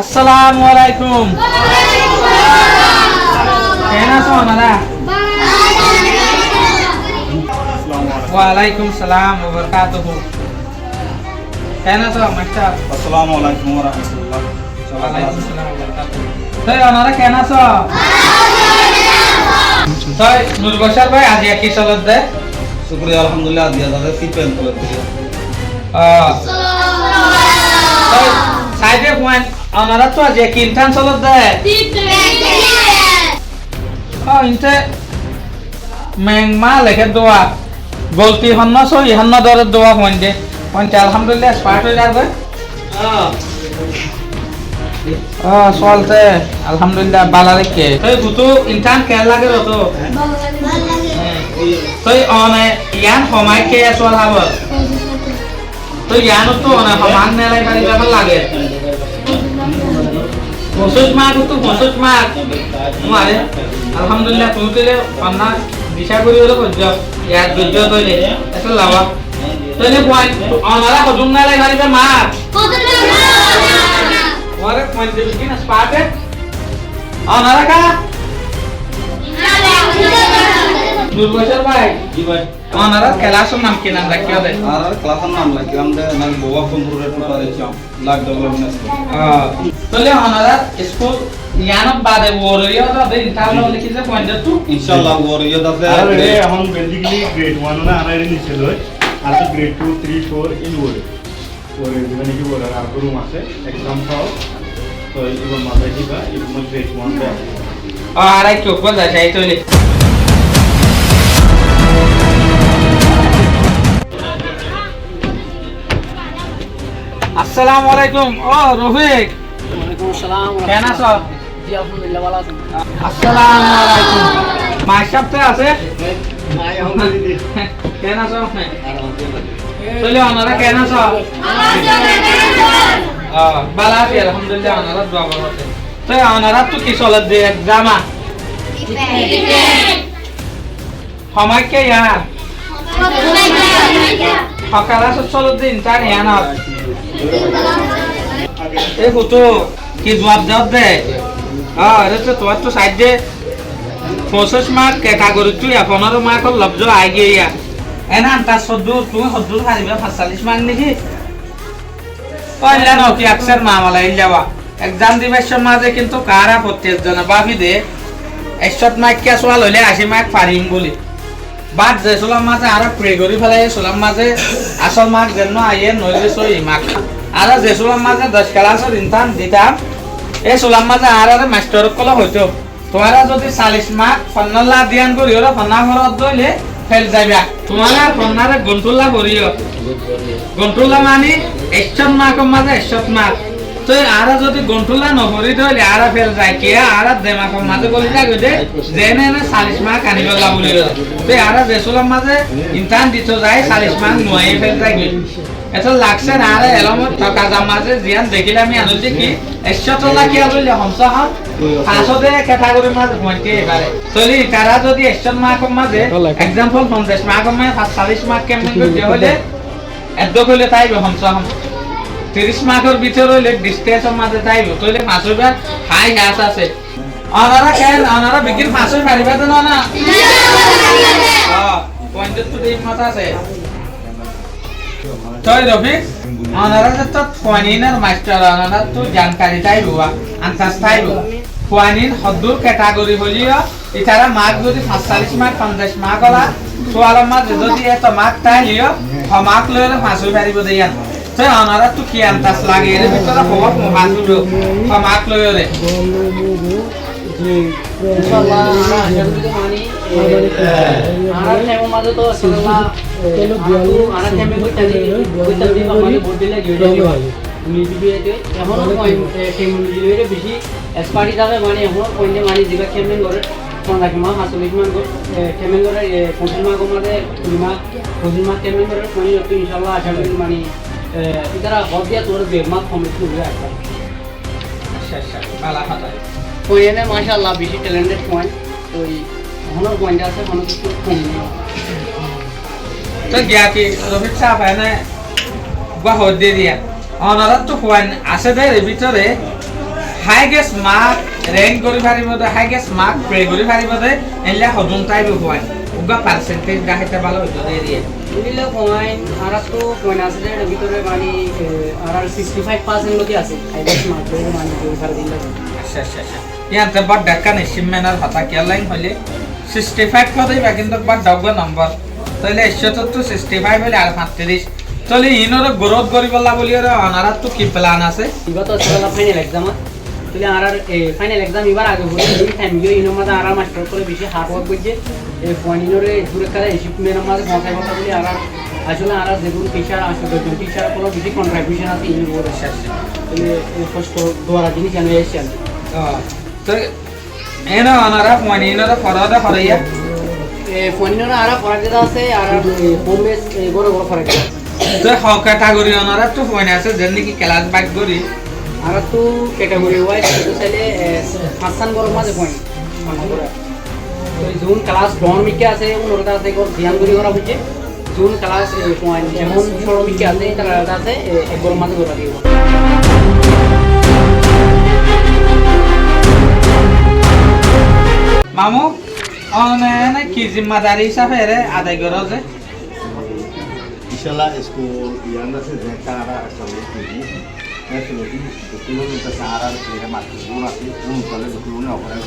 আসসালামু আলাইকুম। কেন আছো আপনারা? ওয়ালাইকুম সালাম ওয়া বারাকাতুহু। কেন আছো মাস্টার? আসসালামু আলাইকুম ওয়া রাহমাতুল্লাহ। ওয়ালাইকুম সালাম ওয়া বারাকাতুহু। তাই আপনারা কেন আছো? তাই নূর বশর ভাই আজ কি চলত দেয়? শুকরিয়া আলহামদুলিল্লাহ দিয়া দাদা সিপেন করে দিও। তাই সাইডে পয়েন্ট আপনারা তো আজ কি ইনটান চলত দেয়? ইনতে মেংমা লেখে দোয়া গলতি হন্ন সই হন্ন দরে দোয়া পয়েন্টে পয়েন্টে আলহামদুলিল্লাহ স্পার্ট হয়ে যাবে। চলতে আলহামদুলিল্লাহ বালা রেখে তুই দুটো ইনটান কেয়ার লাগে তো তুই অনে ইয়ান সময় কে চল হাব তুই ইয়ানো তো অনে সমান নেলাই পারি যাব লাগে 25 মার্ক তো 25 মার্ক মারে আলহামদুলিল্লাহ তুমি তো পান্না দিশা করি হলো কজ্জ ইয়ার গজ্জ তইলে এত লাভা তইলে পয়েন্ট অনারা কদুম নেলাই পারি মার্ক ওরে পয়েন্ট দিবি কিনা স্পার্টে অনারা কা দুর্বশর ভাই জি ভাই অনারা ক্লাসের নাম কি নাম রাখিও দে আর ক্লাসের নাম লাগিলাম দে না বাবা কম্পিউটার প্রিপারেশন লাগ ডেভেলপমেন্ট তলে অনারা স্কুল ইয়ান বাদে ওরিও দে ইন্টারনাল লিখিছে পয়েন্ট টু ইনশাআল্লাহ ওরিও দাদা আরে এখন বেসিক্যালি গ্রেড 1 না আনাই নিছিল আর তো গ্রেড 2 3 4 ইন ওরে ওরে মানে কি বলার আর রুম আছে एग्जाम পাও তো ইবন মাথায় দিবা ইবন গ্রেড 1 তে আরে কি উপর যাই তলে আসসালামু আলাইকুম ও রফিক ওয়ালাইকুম আসসালাম কেন আছো জি আলহামদুলিল্লাহ ভালো আছি আসসালামু আলাইকুম মাশাআল্লাহ তে আছে মাই এখন দিদি কেন আছো চলে ওনারা কেন আছো ভালো আছি আলহামদুলিল্লাহ ওনারা দোয়া করতে তো ওনারা তো কি চলে যে এক্সাম সময় কে ইয়ার সকালে চলো দিন তার ইয়ানত এই ফুটো কি জবাব দাও দে আরে তো তোমার তো সাইড দে 25 মার্ক ক্যাটাগরি তুই 15 মার্ক লব্জ আই গিয়া এনা তা সদ্দু তুমি সদ্দু হারিবা 45 মার্ক নাকি পয়লা নাও কি আকসার মামলা ইল্লাবা এক্সাম দিবেশন মাঝে কিন্তু কারা প্রত্যেক জন বাফি দে 100 মার্ক কে সওয়াল হইলে 80 মার্ক পারিম বলি বাদ যে সোলাম মাঝে আর প্রে করি ফেলাই সোলাম মাঝে আসল মার্ক যেন আইয়ে নইলে সই মার্ক আর যে সোলাম মাঝে 10 ক্লাসের ইনতান দিতাম এই সোলাম মাঝে আর মাস্টার কল হইতো তোমারা যদি 40 মার্ক ফন্নাল্লা দিয়ান করিও ফন্না ঘরত দইলে ফেল যাইবা তোমারা ফন্নারে গন্টুল্লা করিও গন্টুল্লা মানে 100 মার্ক মাঝে 100 মার্ক তো আর যদি গন্টুল্লা নহরি দইলে আর ফেল যায় কে আর দেমাক মাঝে বলি যাবে দে জেনে না 40 মার্ক আনিব লাগুলি তো আর যে সোলাম মাঝে ইনতান দিতো যায় 40 মার্ক নয় ফেল যাবে এটা লাগছে না আর এলমত টাকা জামাজে জিয়ান দেখিলে আমি আনো যে কি 100 টাকা কি আললে হমসা হন 500 দে ক্যাটাগরি মাঝে পয়েন্টে এবারে চলি তারা যদি 100 মার্ক মাঝে एग्जांपल 50 মার্ক মাঝে 40 মার্ক কেমন করতে হলে এত কইলে তাইবে হমসা হম 30 মার্কের ভিতর হইলে ডিসটেন্সের মাঝে তাইবে তাইলে 500 বার হাই হ্যাস আছে ওনারা কেন ওনারা বিকির 500 পারিবা তো না পয়েন্ট তো দেই মাথা আছে তই রফিক ওনারা তো ফাইনাল মাস্টার ওনারা তো জানকারি তাইবো আনসার তাইবো ফাইনাল হদ্দুর ক্যাটাগরি হলিও ইতারা মার্ক যদি 45 মার্ক 50 মার্ক হলা সোয়ালার মাঝে যদি এত মার্ক তাইলিও মার্ক লইলে 500 পারিব দেয়ান তো ওনারা তো কি আনসার লাগে এর ভিতরে বহুত মহাজুল মার্ক লইলে ইনশাআল্লাহ আমরা আশা করি মানি আর টাইম মাঝে তো ইনশাআল্লাহ তেল দিয়ালো আর টাইমে কইতা দি আমাদের বোর্ড দিলে গিয়ে নি দিবে এখন টাইম দিলে বেশি এক্সপার্টি যাবে মানে এখন পয়েন্টে মানি দিবা কেমন করে কোন রাখি মা 45 মান কেমন করে 25 মার্ক মাঝে 20 মার্ক 25 মার্ক কেমন করে কোন ইনশাআল্লাহ আশা করি মানি ইতারা হদিয়া তোর বে মার্ক কমপ্লিট হবে একটা আচ্ছা ভালো কথা পয়েন্টে মাশাআল্লাহ বেশি ট্যালেন্টেড পয়েন্ট তো হনর পয়েন্ট আছে হনর কিছু কম তো গিয়া কি রফিক সাহেব এনে বাহর দিয়ে দিয়া ওনারা তো পয়েন্ট আছে দে ভিতরে হাইগেষ্ট মাৰ্ক ৰেংক কৰি পাৰিব দে হাইগেষ্ট মাৰ্ক প্ৰে কৰি পাৰিব দে এলে হজুন টাইপ হয় উগা পার্সেন্টেজ গাহিতে ভালো হইতো দে দিয়ে দিলে পয়েন্ট আর তো পয়েন্ট আছে এর ভিতরে মানে আর 65% লতি আছে হাইগেস্ট মার্ক করে মানে করে ফেল দিলে আচ্ছা আচ্ছা আচ্ছা ইয়াতে বাদ ডাকা নিশিমেনার হতা কেলাইন হলে 65 কতই বা কিন্তু বাদ ডাউগ নাম্বার তাইলে 65 হলে আর 35 তাহলে ইনর গ্রোথ করিবলা বলি আর অনারাত তো কি প্ল্যান আছে ইবা তো আসলে ফাইনাল এক্সাম তাহলে আর ফাইনাল এক্সাম এবার আগে হলে এই টাইম গিয়ে ইনো মাঝে আর মাস্টার করে বেশি হার্ড ওয়ার্ক করছে এই পয়েন্টরে দূরে কারে শিপমেন্টের মাঝে পৌঁছায় কথা বলি আর আসলে আর যেগুলো টিচার আসলে টিচার কোনো বেশি কন্ট্রিবিউশন আছে ইনো বড় শেষ তাহলে ফার্স্ট দোয়ারা জিনিস জানা এসেছেন তো এনা অনারা পয়েন্টর ফরাদা ফরাইয়া পয়েন্টর আর ফরাক দিতে আছে আর হোম বেস বড় বড় ফরাক আছে তো হ ক্যাটাগরি অনারা তো পয়েন্ট আছে যেন কি ক্লাস বাক করি আর তো ক্যাটাগরি ওয়াইজ তো চাইলে হাসান বড় মাঝে পয়েন্ট তো জুন ক্লাস ডন মিকে আছে ওনার আছে কোর ধ্যান করি করা হচ্ছে জুন ক্লাস পয়েন্ট এমন ছোট মিকে আছে তার আছে এক বড় মাঝে করা দিব মামু অনে কি জিম্মাদারি হিসাবে রে আদায় করো যে Inshallah school yang ada sih cara asal ini. Ya solusi betul kita sahara kita mati dulu nanti kalau betul nih orang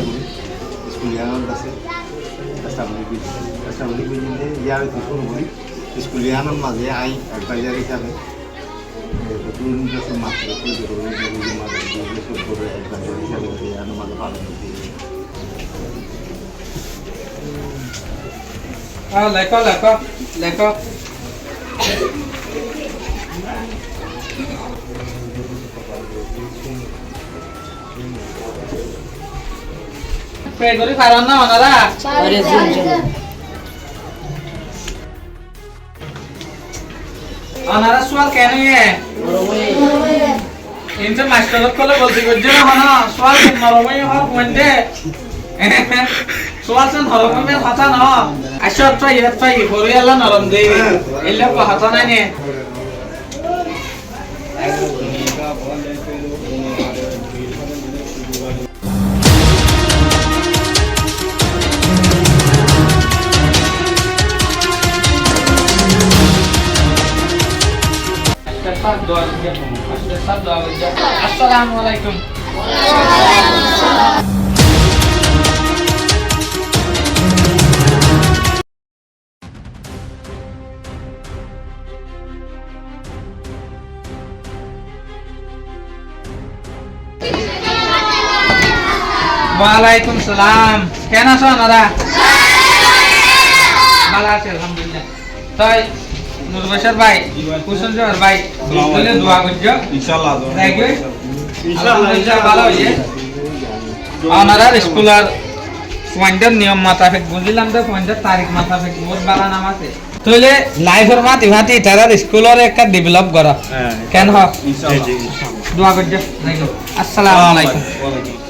school yang ada sih asal ini ini ya itu beri school yang ada masih ay belajar itu betul nih kita mati betul nih jadi mati jadi school belajar itu yang ada paling লেখো pray করি পারন না ওনারা আরে June ওনারা সোয়াল কেন ইয়ে ইনসে master কলে বলতে গজ্জ না হনা সোয়াল কেন নরমই হল কোনতে সোয়াল সেন হরমে কথা না আশা ট্রাই হরিয়ালা নরম দেই এলে কথা নাই নে আসসালামু আলাইকুম ওয়ালাইকুম সালাম কেন আছো আপনারা ভালো আছি আলহামদুলিল্লাহ তাই নুরবাশার ভাই কুশল জোহর ভাই বলে দোয়া করছো ইনশাআল্লাহ থ্যাংক ইউ ইনশাআল্লাহ ভালো হইছে আপনারা স্কুলের পয়েন্টের নিয়ম মাতাফিক বুঝিলাম তো পয়েন্টের তারিখ মাতাফিক বহুত ভালো নাম আছে তাহলে লাইফের মাতি মাতি তারা স্কুলের একটা ডেভেলপ করা কেন হ ইনশাআল্লাহ দোয়া করছো থ্যাংক ইউ আসসালামু আলাইকুম